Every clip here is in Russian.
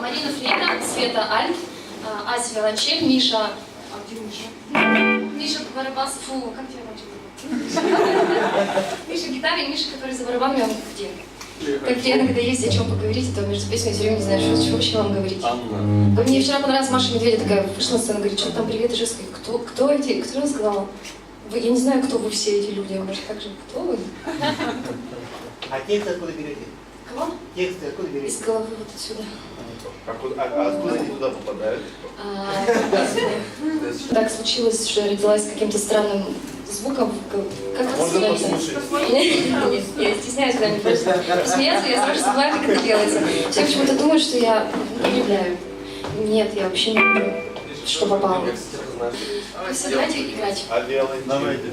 Марина Флейта, Света Альт, Ася Виолончель, Миша... А где Миша? Миша барабас... Фу, как тебя мальчик? Миша гитара и Миша, который за барабанами, он где? Так приятно, когда есть о чем поговорить, то между песнями все время не знаешь, что вообще вам говорить. Анна. Мне вчера понравилась Маша Медведя, такая вышла на сцену, говорит, что там привет, и жестко. Кто эти? Кто рассказал? Я не знаю, кто вы все эти люди. Может, как же, кто вы? А тексты откуда берете? Кого? Тексты откуда берете? Из головы вот отсюда. А откуда они туда попадают? Так случилось, что я родилась с каким-то странным звуком. Как это Можно называется? послушать? Я стесняюсь когда-нибудь посмеяться, я сразу забываю, как это делается. Все почему-то думают, что я влюбляю. Нет, я вообще не люблю, что попало. Все, давайте играть. А виолончель? Давайте.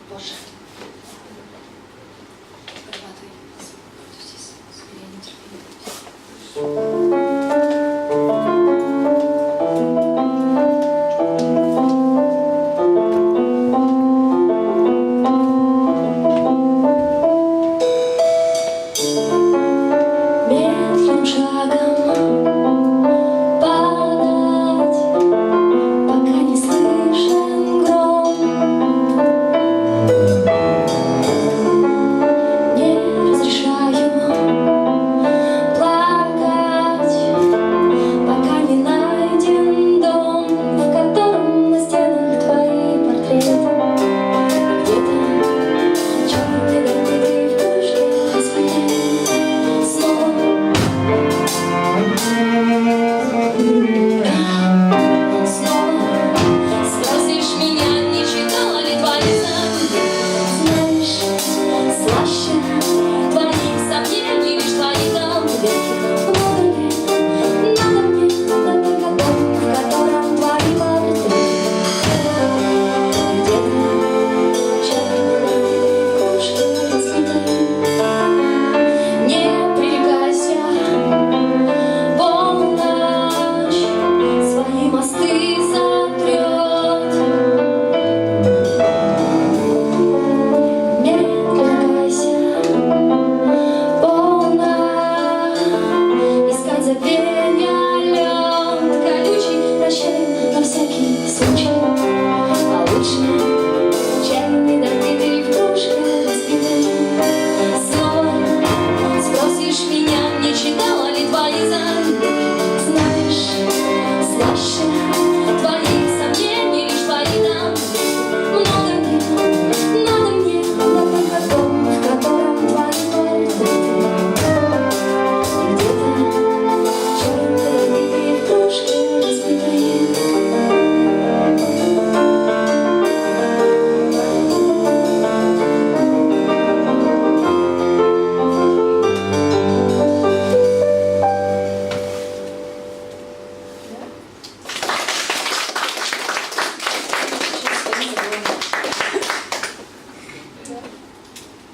Боже. Горбатый. Здесь скорее нетерпение.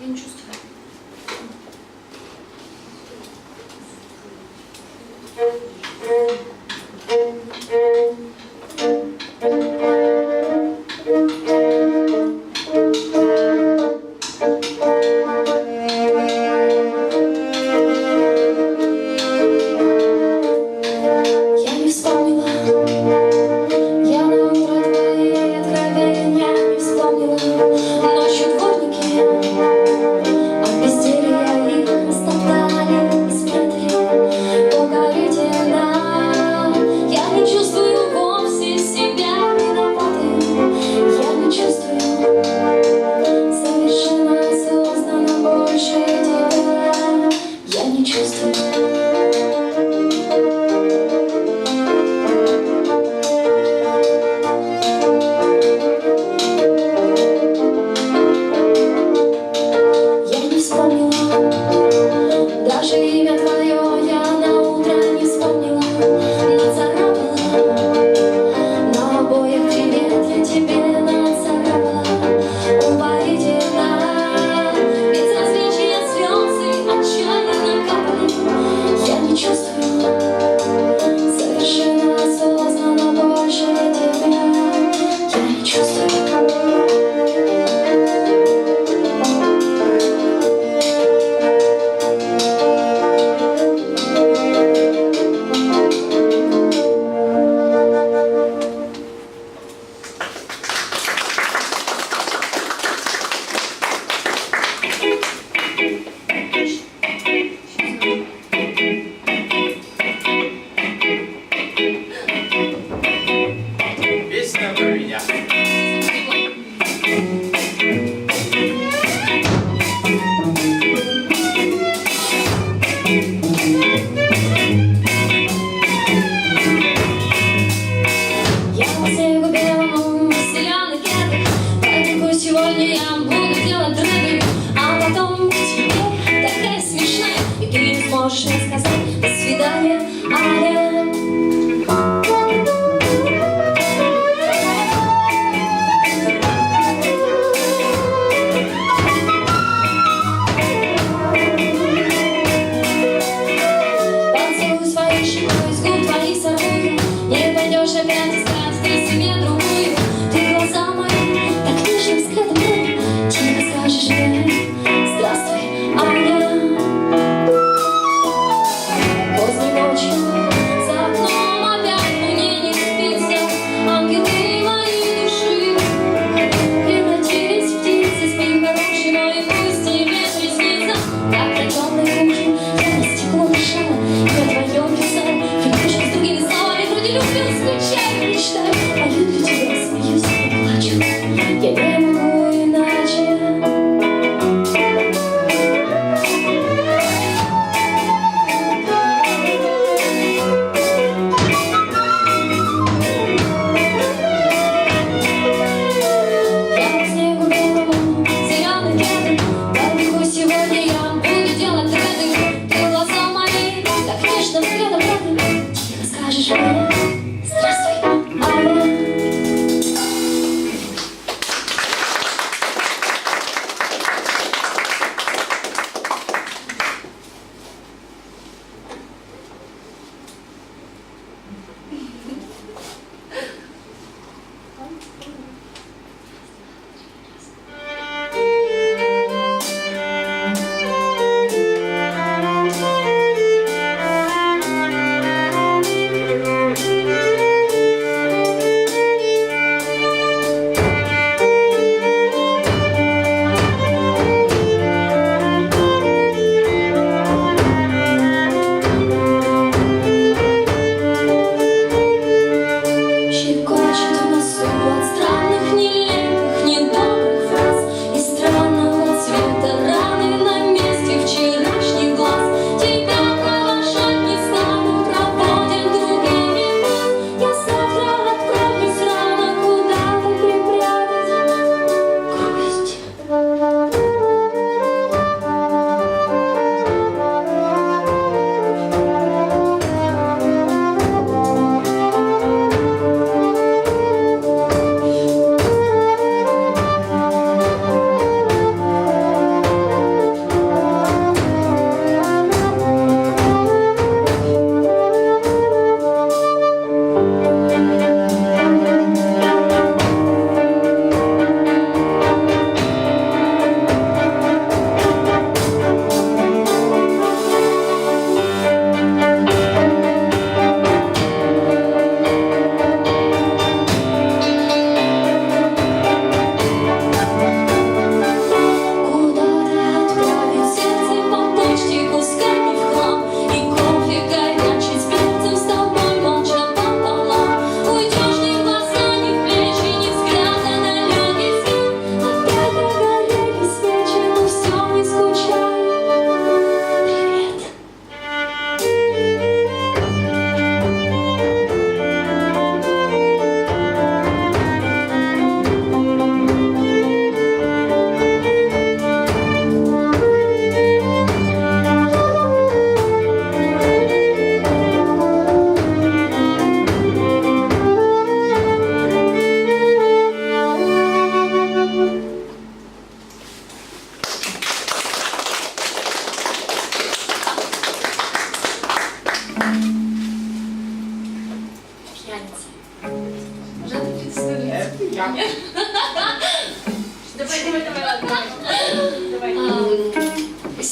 Я не чувствую. Я не вспомнила, я на утро твои откровения не вспомнила. Ночью дворники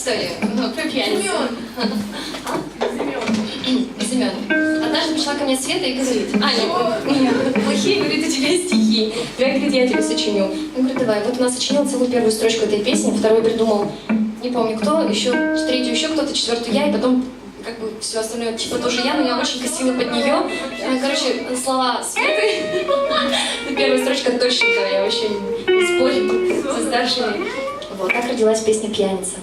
историю про пьяницу. Из имен. Однажды пришла ко мне Света и говорит: Аня, у меня плохие, говорит, у тебя стихи. Давай, говорит, я тебе сочиню. Я говорю, давай. Вот она сочинила целую первую строчку этой песни, вторую придумал, не помню кто, еще третью еще кто-то, четвертую я, и потом как бы все остальное типа тоже я, но я очень косила под нее. Короче, слова Светы. Первая строчка точненькая, я вообще не спорю со старшими. Вот так родилась песня «Пьяница».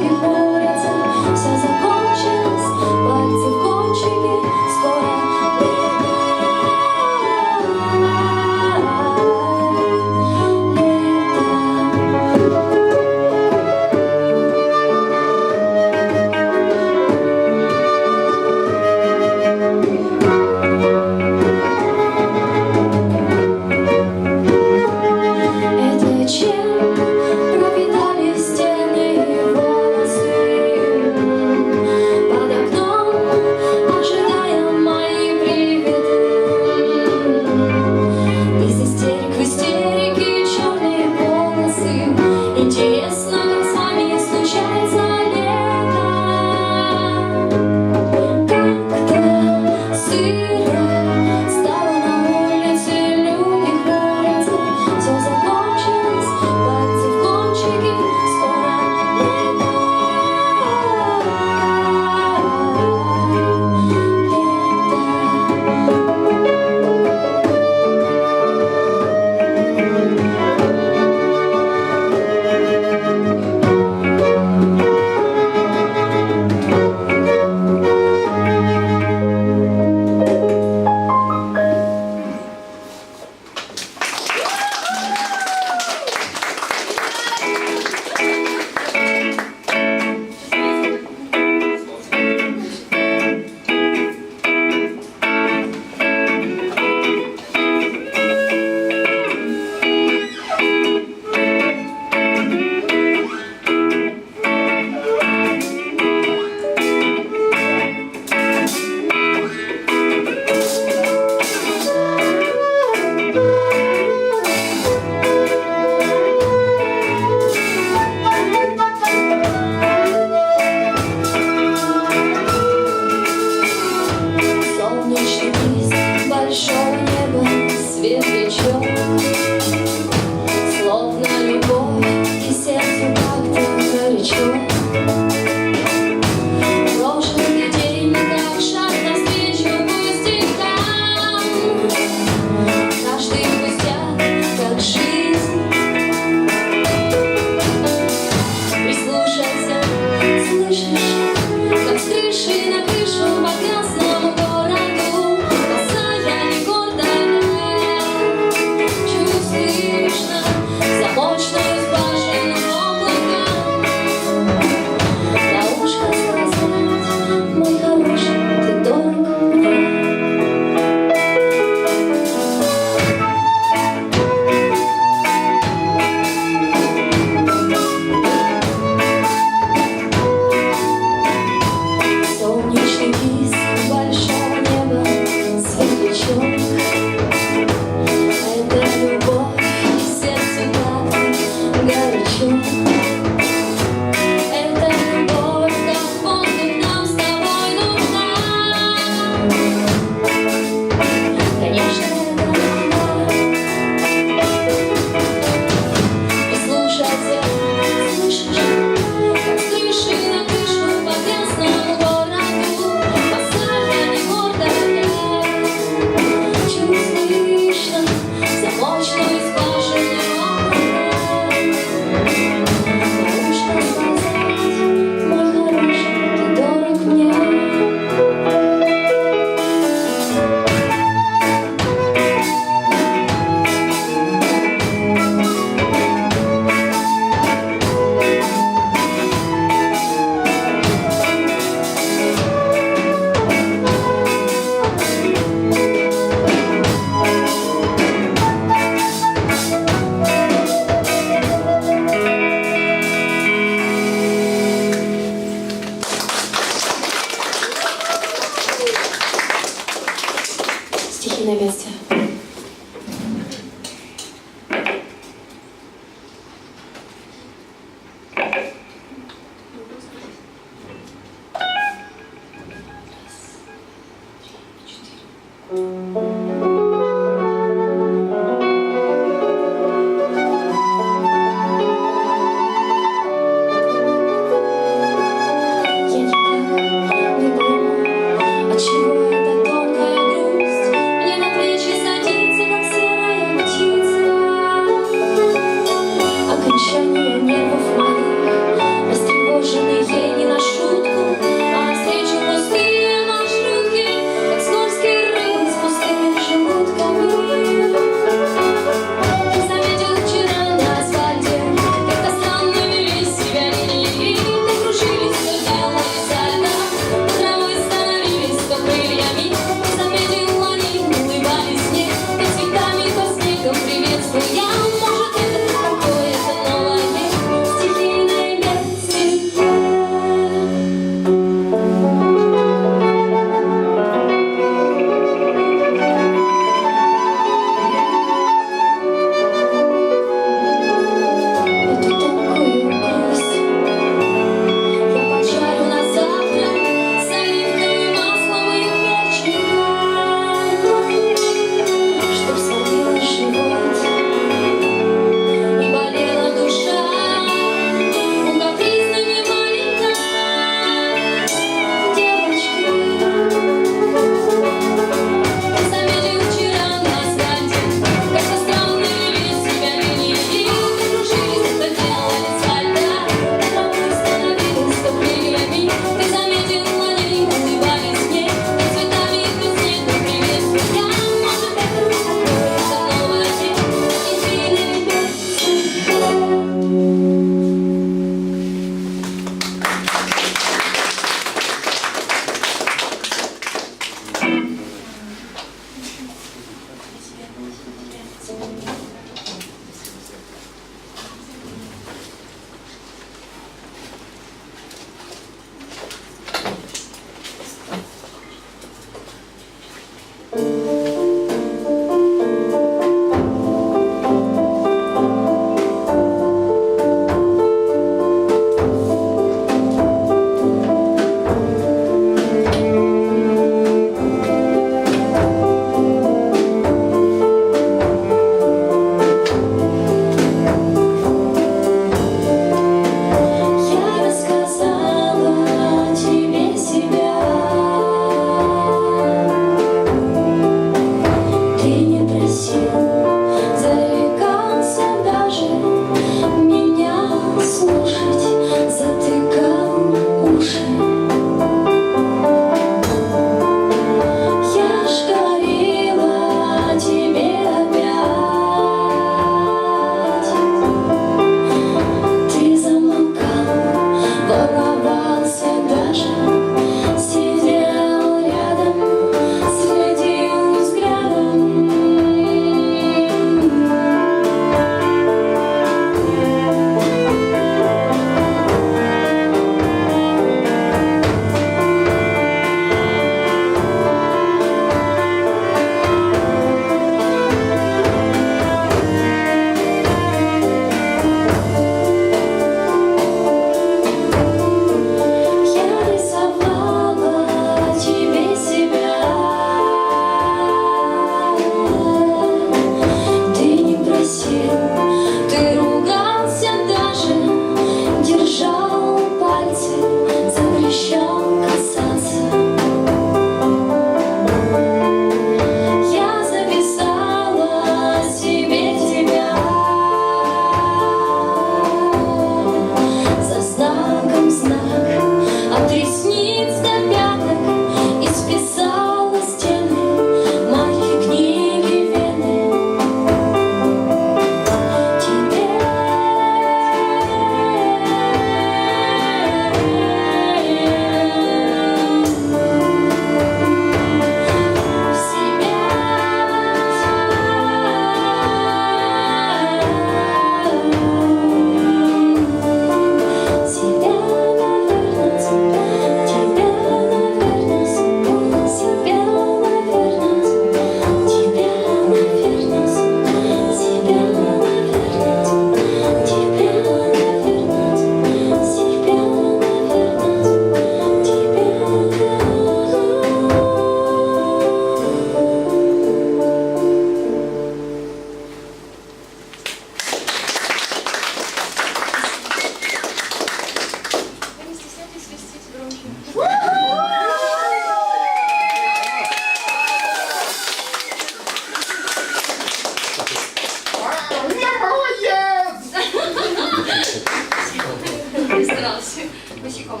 босиком.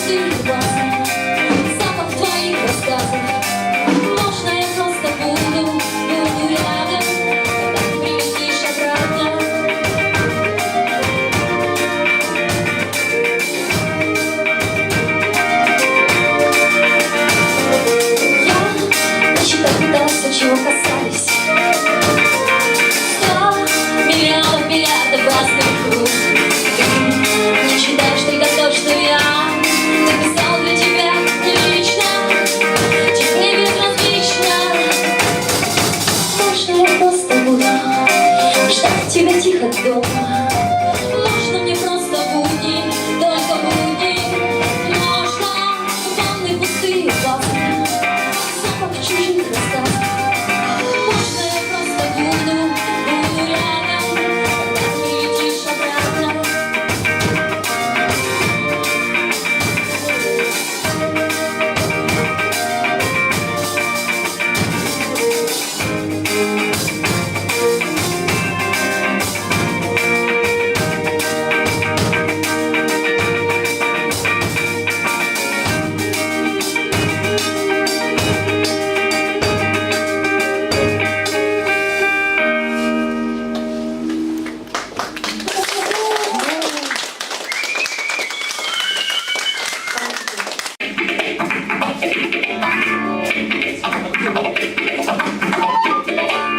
пустые глаза, запах твоих рассказов. Можно я просто буду рядом, когда ты прилетишь обратно. Я насчитать пытался, чего касались. 100 миллиардов разных рук. Ты не считаешь только то, что я написал для тебя лично. Тебе безразлично. Можно я просто буду ждать тебя тихо дома. Можно мне просто будни, только будни. Можно в ванной пустые вазы, запах чужих рассказов. Можно я просто буду рядом, когда ты прилетишь обратно.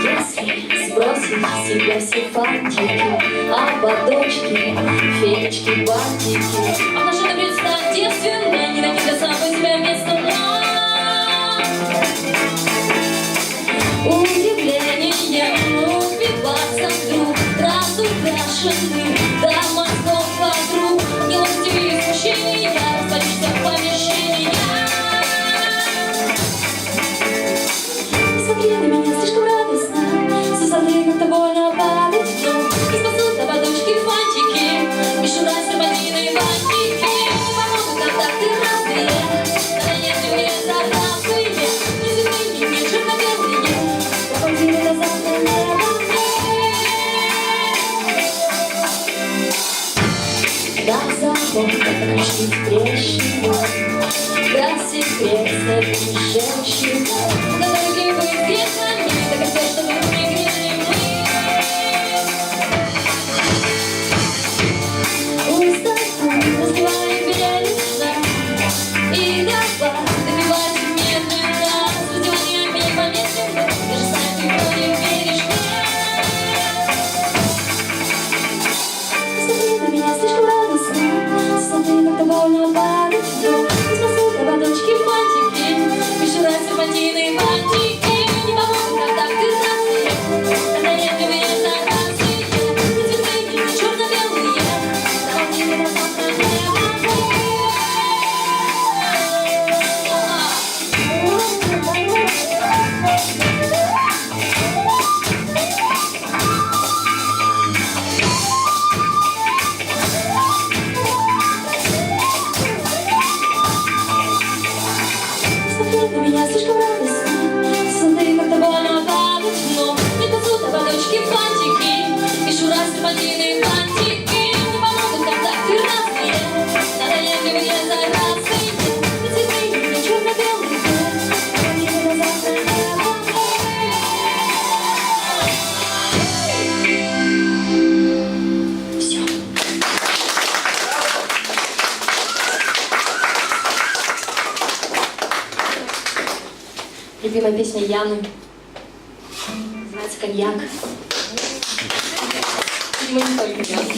Если сбросить с себя все фантики, ободочки, фенечки, бантики, обнаженно представь девственно, не найти для самой себя место. Удивлением убиваться вдруг, разукрашенный до мозгов вокруг. Неловкости и смущения, растворишься в помещении. Смотри на меня слишком радостно, с высоты как-то больно падать в дно. И спасут ободочки, фантики, мишура, серпантины, бантики. Не помогут контакты разные, но нет ли мне загадные. Не зеленые, не черно-белые, пропадили до завтра небо. Да, забор, как кричит трещина, красит кресло и женщин. На дороге быть грешными, так хотел, чтобы мы не грешны мы. Устаю, разбиваем бережно, и давай добивать медленно. С раздеваниями помедленно, даже знаю, ты вроде веришь мне. Смотри на меня слишком радостно, смотри, как-то больно падать в дно. И спасут ободочки, фантики, мишура, серпантины, бантики. Не помогут контакты разные, когда нет ли меня загадные. Не цветные, не черно-белые, пропадили до завтра небо. Смотри на меня слишком радостно, смотри, как-то больно падать в дно. Не спасут ободочки, фантики, мишура, серпантины, бантики. Не помогут контакты разные, надо нет ли мне загадные. Не цветные, не черно-белые, пропадили до завтра небо. Все. Любимая песня Яны. Называется «Коньяк». Видимо, не только Яны.